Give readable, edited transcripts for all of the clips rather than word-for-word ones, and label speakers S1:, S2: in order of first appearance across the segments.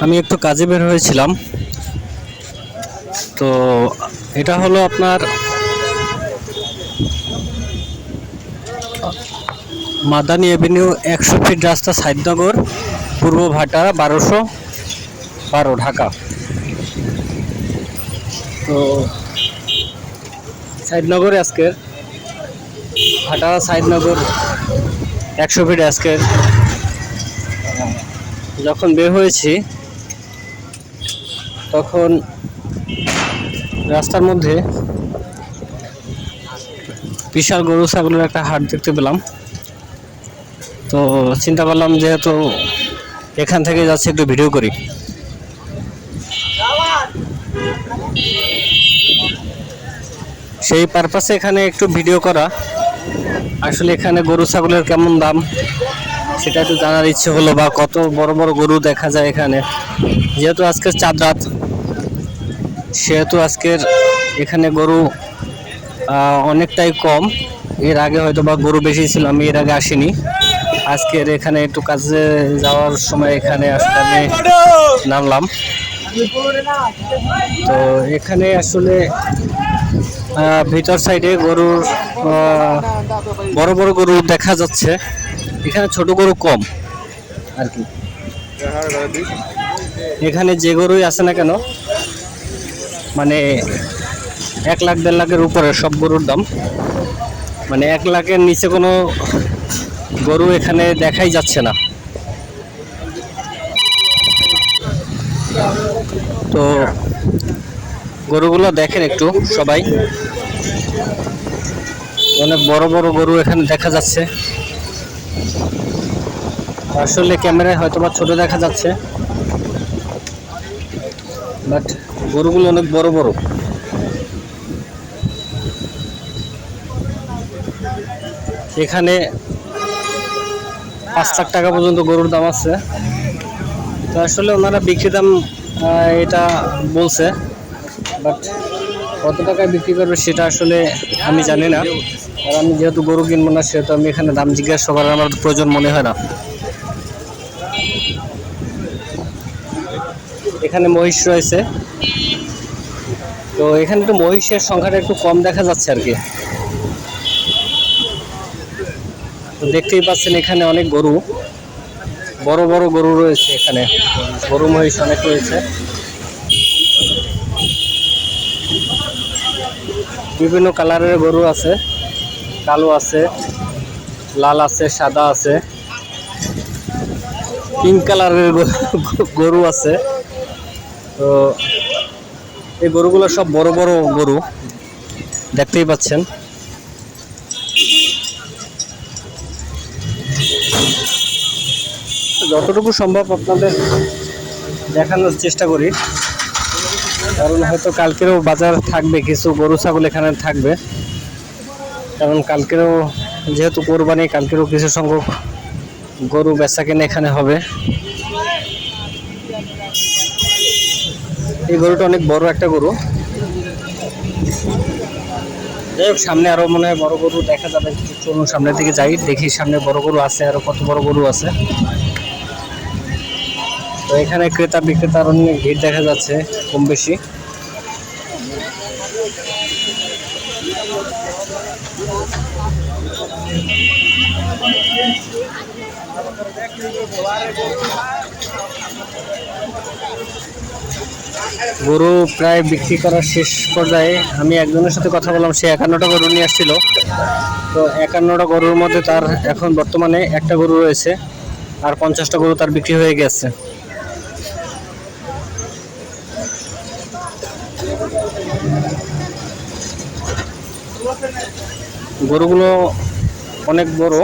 S1: আমি একটু কাজে বের হয়েছিলাম। তো এটা হলো আপনার মাদানী এভিনিউ 100 ফিট রাস্তা, সাইদনগর, পূর্ব ভাটা, 1212, ঢাকা। তো সাইদনগরে আজকের ভাটা সাইদনগর 100 ফিট আজকের যখন বের হয়েছি তখন রাস্তার মধ্যে বিশাল গরু ছাগলের একটা হাট দেখতে পেলাম। তো চিন্তা করলাম যেহেতু এখান থেকে যাচ্ছে একটু ভিডিও করি। সেই পারপাসে এখানে একটু ভিডিও করা। আসলে এখানে গরু ছাগলের কেমন দাম সেটা একটু জানার ইচ্ছে হলো, বা কত বড় বড় গরু দেখা যায় এখানে। যেহেতু আজকের চাঁদ রাত, সেহেতু আজকের এখানে গরু অনেকটাই কম। এর আগে হয়তো বা গরু বেশি ছিল, আমি এর আগে আসিনি। আজকের এখানে একটু কাজে যাওয়ার সময় এখানে আসলে আমি নামলাম। তো এখানে আসলে ভিতর সাইডে গরুর বড় বড় গরু দেখা যাচ্ছে, এখানে ছোট গরু কম আর কি। এখানে যে গরুই আছে না কেন, মানে 1 লাখ 1.5 লাখের উপরে সব গরুর দাম। মানে 1 লাখের নিচে কোনো গরু এখানে দেখাই যাচ্ছে না। তো গরুগুলো দেখেন একটু সবাই, অনেক বড় বড় গরু এখানে দেখা যাচ্ছে। আসলে ক্যামেরায় হয়তো বা ছোট দেখা যাচ্ছে, বাট গরুগুলো অনেক বড় বড়। এখানে 5 লাখ টাকা পর্যন্ত গরুর দাম আছে। তো আসলে ওনারা বিক্রি দাম এটা বলছে, বাট কত টাকায় বিক্রি করবে সেটা আসলে আমি জানি না। আর আমি যেহেতু গরু কিনবো না, সেহেতু আমি এখানে দাম জিজ্ঞাসা করার আমার প্রয়োজন মনে হয় না। এখানে মহিষ রয়েছে, তো এখানে একটু মহিষের সংখ্যাটা একটু কম দেখা যাচ্ছে আর কি। তো দেখতেই পাচ্ছেন এখানে অনেক গরু, বড় বড় গরু রয়েছে এখানে, গরু মহিষ অনেক রয়েছে। বিভিন্ন কালারের গরু আছে, কালো আছে, লাল আছে, সাদা আছে, পিঙ্ক কালারের গরু আছে। তো এই গরুগুলো সব বড় বড় গরু, দেখতেই পাচ্ছেন। যতটুকু সম্ভব আপনাদের দেখানোর চেষ্টা করি, কারণ হয়তো কালকেরও বাজার থাকবে, কিছু গরু ছাগল এখানে থাকবে। কারণ কালকেরও যেহেতু কোরবানি, কালকেরও কিছু সংখ্যক গরু বেচা কেনা এখানে হবে। এই গরুটা অনেক বড় একটা গরু। যাই হোক, সামনে আরো মনে হয় বড় গরু দেখা যাবে। চলুন সামনের দিকে যাই, দেখি সামনে বড় গরু আছে, আরো কত বড় গরু আছে। তো এখানে ক্রেতা বিক্রেতার অনেক ভিড় দেখা যাচ্ছে, কম বেশি। গরু প্রায় বিক্রি করার শেষ পর্যায়ে। আমি একজনের সাথে কথা বললাম, সে 51টা গরু নিয়ে আসছিল। তো 51টা গরুর মধ্যে তার এখন বর্তমানে একটা গরু রয়েছে, আর 50টা গরু তার বিক্রি হয়ে গেছে। গরুগুলো অনেক বড়,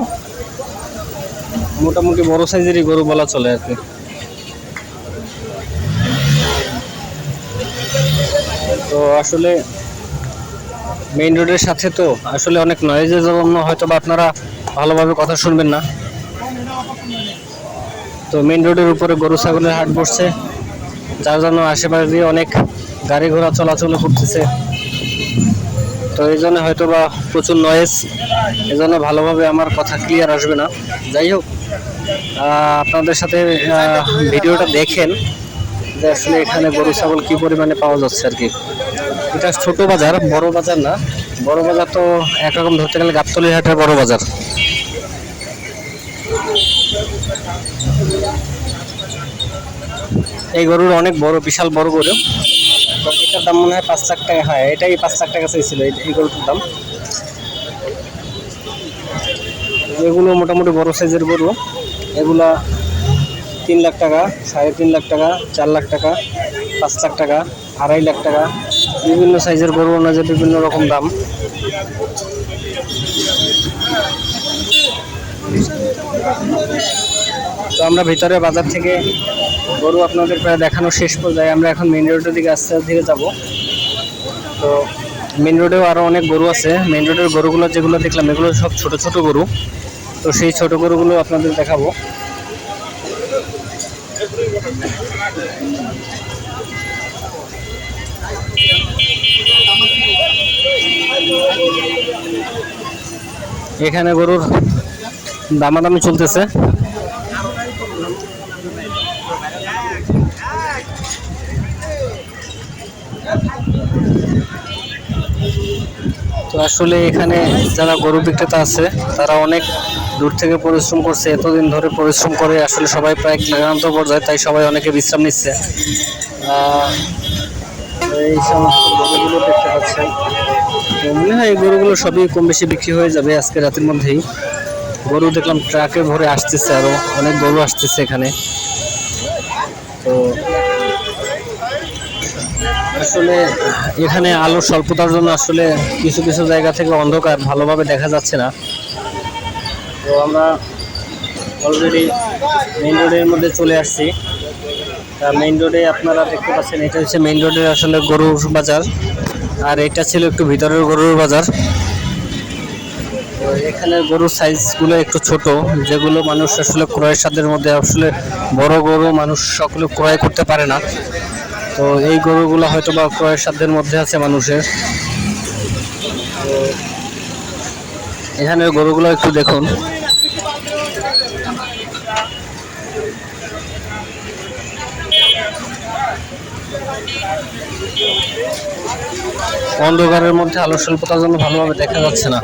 S1: মোটামুটি বড় সাইজেরই গরু বলা চলে আর কি। তো আসলে মেইন রোডের সাথে, তো আসলে অনেক নয়েজের জন্য হয়তো বা আপনারা ভালোভাবে কথা শুনবেন না। তো মেইন রোডের উপরে গরু ছাগলের হাট বসছে, যার জন্য আশেপাশে দিয়ে অনেক গাড়ি ঘোড়া চলাচল করতেছে। তো এই জন্য হয়তো বা প্রচুর নয়েজ, এই জন্য ভালোভাবে আমার কথা ক্লিয়ার আসবে না। যাই হোক, আপনাদের সাথে ভিডিওটা দেখেন, যে আসলে এখানে গরু ছাগল কি পরিমাণে পাওয়া যাচ্ছে আর কি। এটা ছোট বাজার, বড় বাজার না। বড় বাজার তো একরকম ধরতে গেলে গাবতলী হাটের বড় বাজার। এই গরুর অনেক বড়, বিশাল বড় গরু। এটার দাম মনে হয় 5 লাখ টাকা। হ্যাঁ, এটাই 5 লাখ টাকা চাইছিল এই গরুটার দাম। এগুলো মোটামুটি বড় সাইজের গরু। এগুলা 3 লাখ টাকা, 3.5 লাখ টাকা, 4 লাখ টাকা, 5 লাখ টাকা, 2.5 লাখ টাকা। বিভিন্ন সাইজের গরু অনুযায়ী বিভিন্ন রকম দাম। তো আমরা ভিতরে বাজার থেকে গরু আপনাদের প্রায় দেখানো শেষ পর্যায়ে। আমরা এখন মেইন রোডের দিকে আস্তে আস্তে ধীরে যাব। তো মেইন রোডেও আরও অনেক গরু আছে। মেইন রোডের গরুগুলো যেগুলো দেখলাম এগুলো সব ছোট ছোট গরু। তো সেই ছোট গরুগুলো আপনাদের দেখাবো। এখানে গরুর দামাদামি চলতেছে। তো আসলে এখানে যারা গরু বিক্রেতা আছে তারা অনেক দূর থেকে পরিশ্রম করছে, এতদিন ধরে পরিশ্রম করে আসলে সবাই প্রায় ক্লান্ত পর্যায়ে, তাই সবাই অনেকে বিশ্রাম নিচ্ছে। এই সমস্ত গরুগুলো দেখতে পাচ্ছেন, মনে হয় এই গরুগুলো সবই কম বেশি বিক্রি হয়ে যাবে আজকে রাতের মধ্যেই। গরু দেখলাম ট্রাকে ভরে আসতেছে, আরো অনেক গরু আসতেছে এখানে। তো আসলে এখানে আলোর স্বল্পতার জন্য আসলে কিছু কিছু জায়গা থেকে অন্ধকার, ভালোভাবে দেখা যাচ্ছে না। তো আমরা অলরেডি মেইন রোডের মধ্যে চলে আসছি। মেইন রোডে আপনারা দেখতে পাচ্ছেন, এটা হচ্ছে মেইন রোডের আসলে গরুর বাজার, আর এটা ছিল একটু ভিতরের গরুর বাজার। তো এখানে গরুর সাইজগুলো একটু ছোট, যেগুলো মানুষ আসলে ক্রয়ের সাধ্যের মধ্যে, আসলে বড় গরু মানুষ সকলে ক্রয় করতে পারে না। তো এই গরুগুলো হয়তো বা ক্রয়ের সাধ্যের মধ্যে আছে মানুষের। তো এখানে গরুগুলো একটু দেখুন। অন্ধকারের মধ্যে আলোর স্বল্পতার জন্য ভালোভাবে দেখা যাচ্ছে না।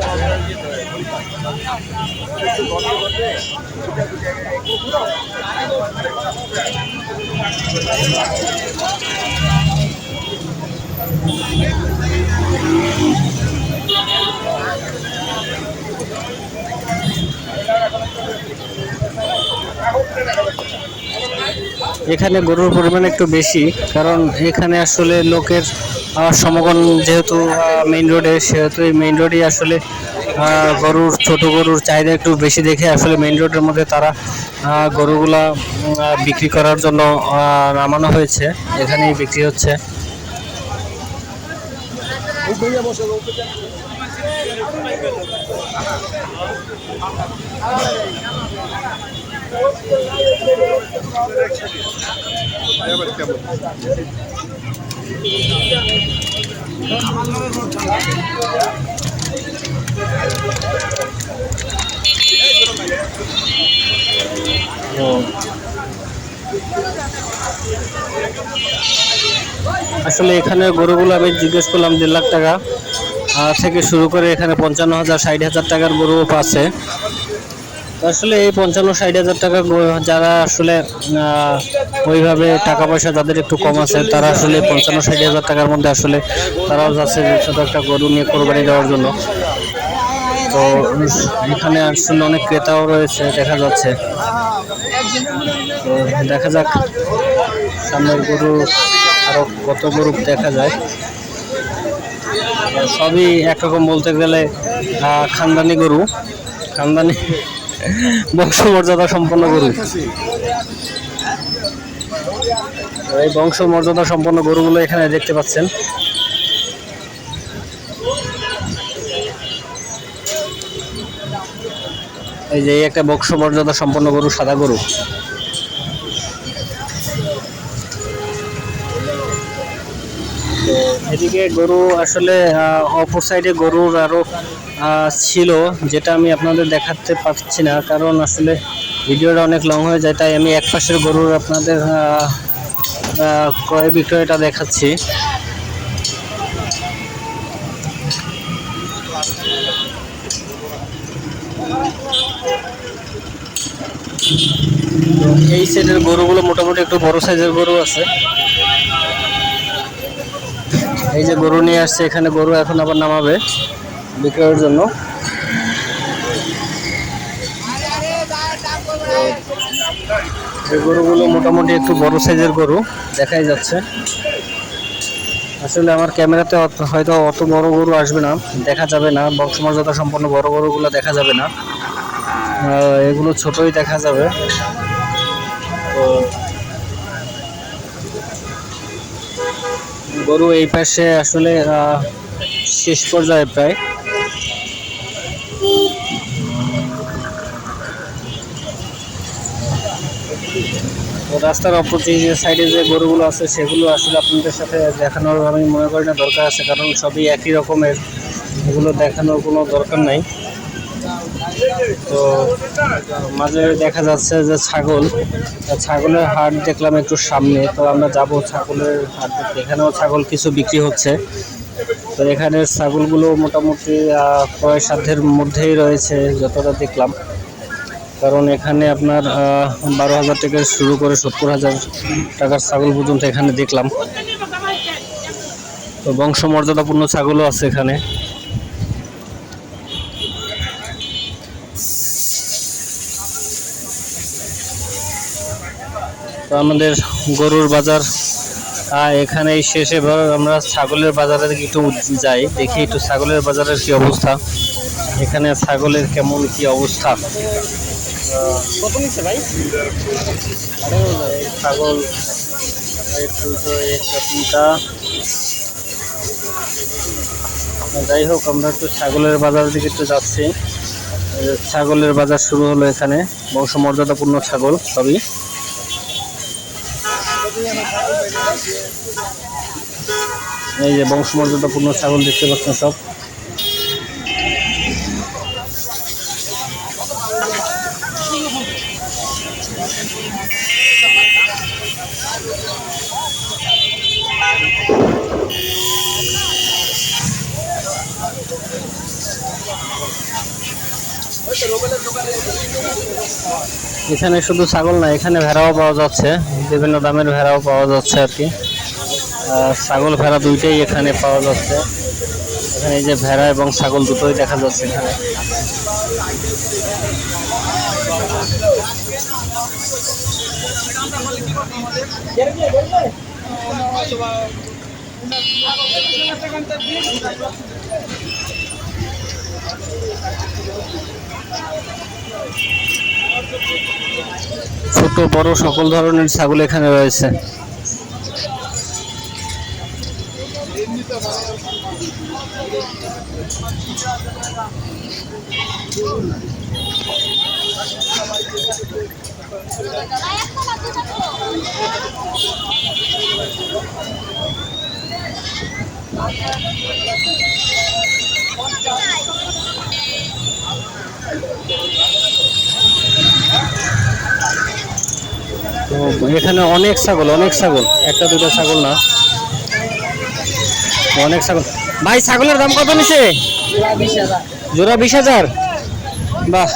S1: এখানে গরুর পরিমাণ একটু বেশি, কারণ এখানে আসলে লোকের সমাগম যেহেতু মেইন রোডে, সেহেতু এই মেইন রোডে আসলে গরুর, ছোট গরুর চাহিদা একটু বেশি দেখে আসলে মেইন রোডের মধ্যে তারা গরুগুলা বিক্রি করার জন্য নামানো হয়েছে। এখানেই বিক্রি হচ্ছে। আসলে এখানে গরুগুলো আমি জিজ্ঞেস করলাম 1.5 লাখ টাকা থেকে শুরু করে এখানে 55,000 60,000 টাকার গরু আছে। আসলে এই 55-60 হাজার টাকা যারা আসলে ওইভাবে টাকা পয়সা যাদের একটু কম আছে, তারা আসলে 55-60 হাজার টাকার মধ্যে আসলে তারাও যাচ্ছে ছোট একটা গরু নিয়ে কোরবানি দেওয়ার জন্য। তো এখানে আসলে অনেক ক্রেতাও রয়েছে দেখা যাচ্ছে। তো দেখা যাক সামনের গরু আরো কত গরু দেখা যায়। সবই একরকম বলতে গেলে খানদানি গরু, খানদানি বংশমর্যাদা সম্পন্ন গরু। এই বংশমর্যাদা সম্পন্ন গরুগুলো এখানে দেখতে পাচ্ছেন। এই যে একটা বংশমর্যাদা সম্পন্ন গরু, সাদা গরু। এদিকে গরু আসলে অপর সাইডে গরুর আরো ছিল, যেটা আমি আপনাদের দেখাতে পারছি না, কারণ আসলে ভিডিওটা অনেক লং হয়ে যায়, তাই আমি এক পাশের গরুর আপনাদের ক্রয় বিক্রয়টা দেখাচ্ছি। এই সাইডের গরুগুলো মোটামুটি একটু বড় সাইজের গরু আছে। এই যে গরু নিয়ে আসছে এখানে, গরু এখন আবার নামাবে বিক্রয়ের জন্য। এই গরুগুলো মোটামুটি একটু বড় সাইজের গরু দেখাই যাচ্ছে। আসলে আমার ক্যামেরাতে হয়তো অত বড় গরু আসবে না, দেখা যাবে না, বংশমর্যাদা সম্পন্ন বড় গরুগুলো দেখা যাবে না, এগুলো ছোটই দেখা যাবে। তো গরু এই পাশে আসলে শেষ পর্যায়ে প্রায়। রাস্তার অপোজিট সাইডে যে গরুগুলো আছে সেগুলো আসলে আপনাদের সাথে দেখানোর আমি মনে করি না দরকার আছে, কারণ সবই একই রকমের, এগুলো দেখানোর কোনো দরকার নাই। তো মাঝে দেখা যাচ্ছে যে ছাগলের হাট দেখলাম একটু সামনে, তো আমরা যাব ছাগলের হাট দেখতে। এখানেও ছাগল কিছু বিক্রি হচ্ছে। তো এখানের ছাগলগুলো মোটামুটি ক্রয় সাধ্যের মধ্যেই রয়েছে যতটা দেখলাম, কারণ এখানে আপনার 12,000 থেকে শুরু করে 70,000 টাকার ছাগল পর্যন্ত এখানে দেখলাম। তো বংশমর্যাদাপূর্ণ ছাগলও আছে এখানে। তো আমাদের গরুর বাজার এখানেই শেষ। এবার আমরা ছাগলের বাজারে একটু যাই, দেখি একটু ছাগলের বাজারের কি অবস্থা, এখানে ছাগলের কেমন কি অবস্থা। কত নিচ্ছে ভাই? ছাগল যাই হোক, আমরা একটু ছাগলের বাজারের দিকে একটু যাচ্ছি। ছাগলের বাজার শুরু হলো এখানে, বংশমর্যাদাপূর্ণ ছাগল সবই। এই যে বংশমর্যাদাপূর্ণ ছাগল দেখতে পাচ্ছেন সব। এখানে শুধু ছাগল না, এখানে ভেড়াও পাওয়া যাচ্ছে, বিভিন্ন দামের ভেড়াও পাওয়া যাচ্ছে আর কি। ছাগল ভেড়া দুইটাই এখানে পাওয়া যাচ্ছে। এখানে এই যে ভেড়া এবং ছাগল দুটোই দেখা যাচ্ছে এখানে। ছোট বড় সকল ধরনের ছাগল এখানে রয়েছে। এখানে অনেক ছাগল, একটা দুটো ছাগল না, অনেক ছাগল। ভাই ছাগলের দাম কত নিছে? জোড়া 20,000। বাহ,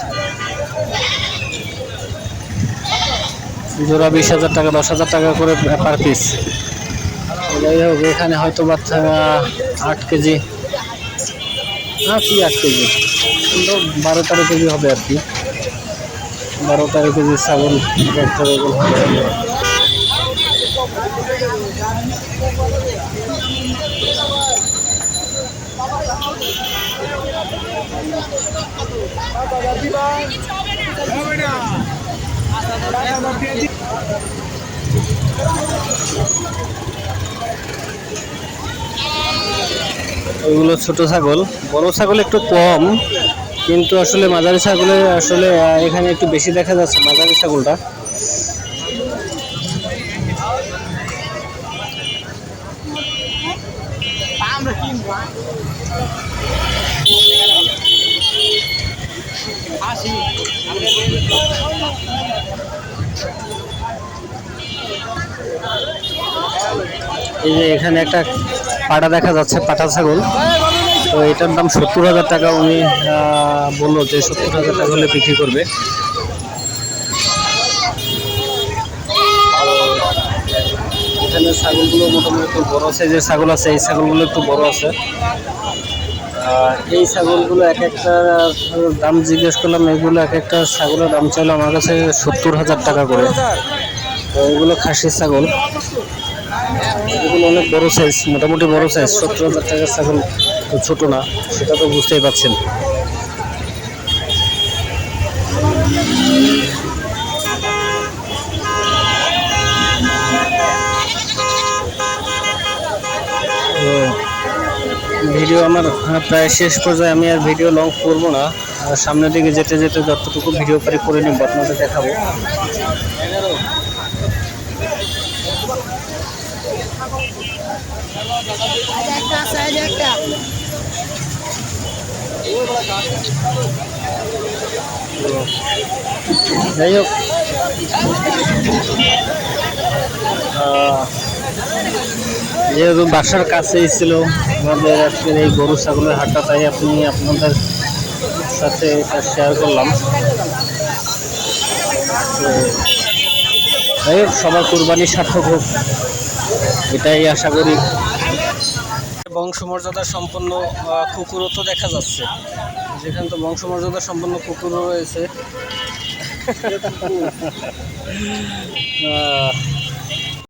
S1: জোড়া 20,000 টাকা, 10,000 টাকা করে পার পিস। যাই হোক, এখানে হয়তো বা 8 কেজি, কি 8 কেজি, 12-13 কেজি হবে আর কি। 12-13 কেজি ছাগল একটা হবে। ওইগুলো ছোট ছাগল, বড় ছাগল একটু কম, কিন্তু আসলে মাঝারি ছাগলে আসলে এখানে একটু বেশি দেখা যাচ্ছে মাঝারি ছাগলটা। এই যে এখানে একটা পাটা দেখা যাচ্ছে, পাটা ছাগল। তো এটার দাম 70,000 টাকা। উনি বললো যে 70,000 টাকা হলে বিক্রি করবে। এখানে ছাগলগুলো মোটামুটি একটু বড় সাইজের ছাগল আছে, এই ছাগলগুলো একটু বড় আছে। এই ছাগলগুলো এক একটা দাম জিজ্ঞেস করলাম, এগুলো এক একটা ছাগলের দাম চাইলো আমার কাছে 70,000 টাকা করে। তো এগুলো খাসির ছাগল, এগুলো অনেক বড় সাইজ, মোটামুটি বড় সাইজ। 70,000 টাকার ছাগল তো ছোট না, সেটা তো বুঝতেই পারছেন। ভিডিও আমার প্রায় শেষ পর্যায়ে, আমি আর ভিডিও লং করবো না। সামনের দিকে যেতে যেতে যতটুকু ভিডিও পারি করে নিব, আপনাদের দেখাবো। যাই হোক, যেহেতু বাসার কাছেই ছিল আমাদের আজকের এই গরু ছাগলের হাটটা, তাই আপনাদের সাথে এটা শেয়ার করলাম। যাই হোক, সবার কুরবানি সার্থক হোক, এটাই আশা করি। বংশমর্যাদা সম্পন্ন কুকুরও তো দেখা যাচ্ছে, যেখানে তো বংশমর্যাদা সম্পন্ন কুকুরও রয়েছে।